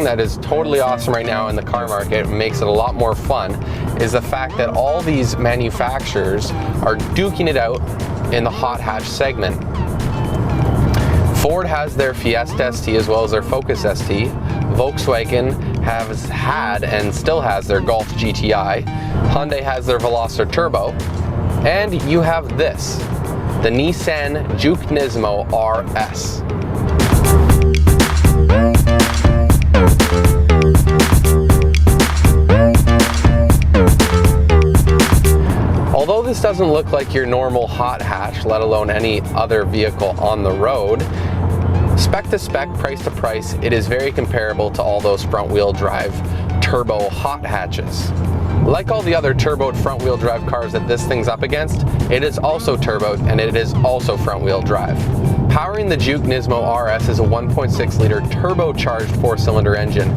that is totally awesome right now in the car market, makes it a lot more fun, is the fact that all these manufacturers are duking it out in the hot hatch segment. Ford has their Fiesta ST as well as their Focus ST. Volkswagen has had and still has their Golf GTI. Hyundai has their Veloster Turbo. And you have this, the Nissan Juke Nismo RS. Although this doesn't look like your normal hot hatch, let alone any other vehicle on the road, spec to spec, price to price, it is very comparable to all those front wheel drive turbo hot hatches. Like all the other turboed front wheel drive cars that this thing's up against, it is also turboed and it is also front wheel drive. Powering the Juke Nismo RS is a 1.6 liter turbocharged 4-cylinder engine.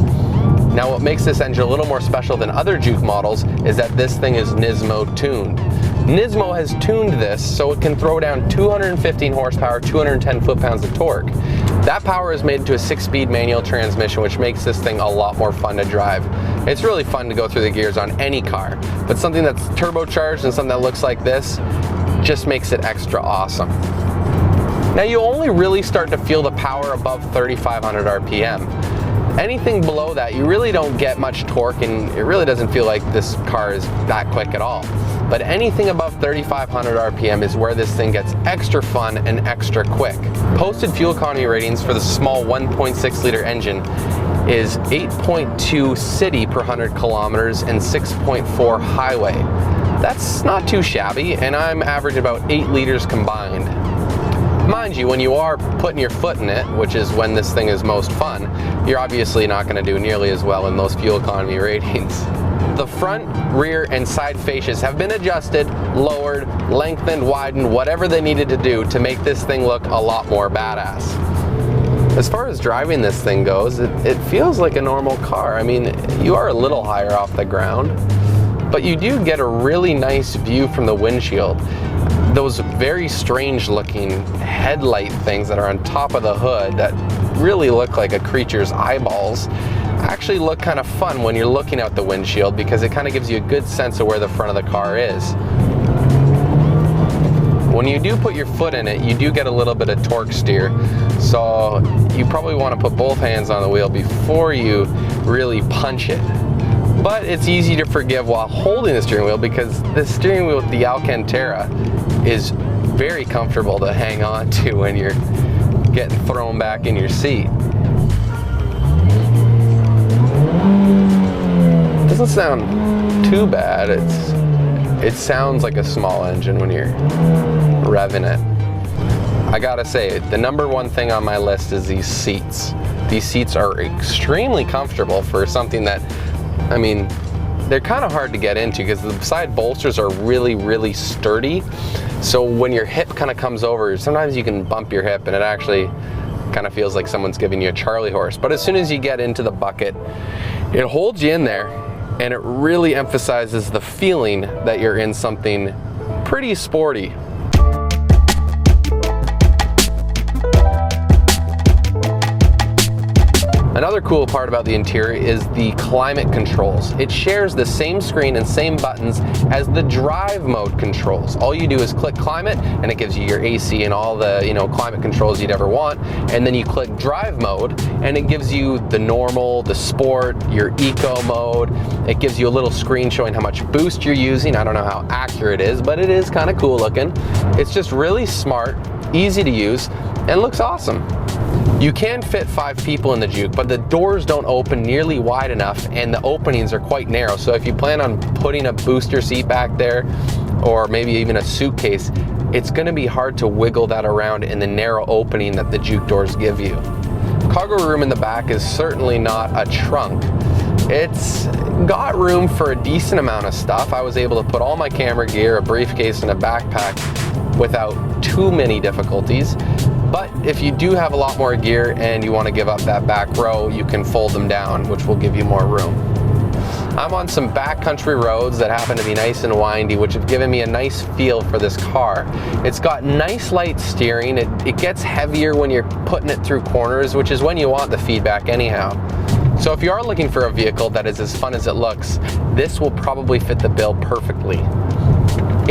Now what makes this engine a little more special than other Juke models is that this thing is Nismo tuned. Nismo has tuned this so it can throw down 215 horsepower, 210 foot-pounds of torque. That power is made into a 6-speed manual transmission, which makes this thing a lot more fun to drive. It's really fun to go through the gears on any car, but something that's turbocharged and something that looks like this just makes it extra awesome. Now you only really start to feel the power above 3,500 RPM. Anything below that, you really don't get much torque, and it really doesn't feel like this car is that quick at all. But anything above 3,500 RPM is where this thing gets extra fun and extra quick. Posted fuel economy ratings for the small 1.6 liter engine is 8.2 city per 100 kilometers and 6.4 highway. That's not too shabby, and I'm averaging about 8 liters combined. Mind you, when you are putting your foot in it, which is when this thing is most fun, you're obviously not going to do nearly as well in those fuel economy ratings. The front, rear, and side fascias have been adjusted, lowered, lengthened, widened, whatever they needed to do to make this thing look a lot more badass. As far as driving this thing goes, it feels like a normal car. I mean, you are a little higher off the ground, but you do get a really nice view from the windshield. Those very strange looking headlight things that are on top of the hood that really look like a creature's eyeballs actually look kind of fun when you're looking out the windshield, because it kind of gives you a good sense of where the front of the car is. When you do put your foot in it, you do get a little bit of torque steer, so you probably want to put both hands on the wheel before you really punch it. But it's easy to forgive while holding the steering wheel, because the steering wheel with the Alcantara is very comfortable to hang on to when you're getting thrown back in your seat. Doesn't sound too bad. It sounds like a small engine when you're revving it. I gotta say, the number one thing on my list is these seats. These seats are extremely comfortable for something that, I mean, they're kind of hard to get into because the side bolsters are really, really sturdy. So when your hip kind of comes over, sometimes you can bump your hip and it actually kind of feels like someone's giving you a Charlie horse. But as soon as you get into the bucket, it holds you in there, and it really emphasizes the feeling that you're in something pretty sporty. Another cool part about the interior is the climate controls. It shares the same screen and same buttons as the drive mode controls. All you do is click climate and it gives you your AC and all the climate controls you'd ever want. And then you click drive mode and it gives you the normal, the sport, your eco mode. It gives you a little screen showing how much boost you're using. I don't know how accurate it is, but it is kind of cool looking. It's just really smart, easy to use, and looks awesome. You can fit 5 people in the Juke, but the doors don't open nearly wide enough and the openings are quite narrow. So if you plan on putting a booster seat back there, or maybe even a suitcase, it's gonna be hard to wiggle that around in the narrow opening that the Juke doors give you. Cargo room in the back is certainly not a trunk. It's got room for a decent amount of stuff. I was able to put all my camera gear, a briefcase, and a backpack without too many difficulties. But if you do have a lot more gear and you want to give up that back row, you can fold them down, which will give you more room. I'm on some backcountry roads that happen to be nice and windy, which have given me a nice feel for this car. It's got nice light steering. It gets heavier when you're putting it through corners, which is when you want the feedback anyhow. So if you are looking for a vehicle that is as fun as it looks, this will probably fit the bill perfectly.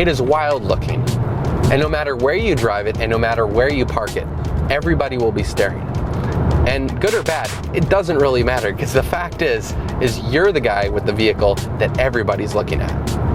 It is wild looking, and no matter where you drive it and no matter where you park it, everybody will be staring. And good or bad, it doesn't really matter, because the fact is you're the guy with the vehicle that everybody's looking at.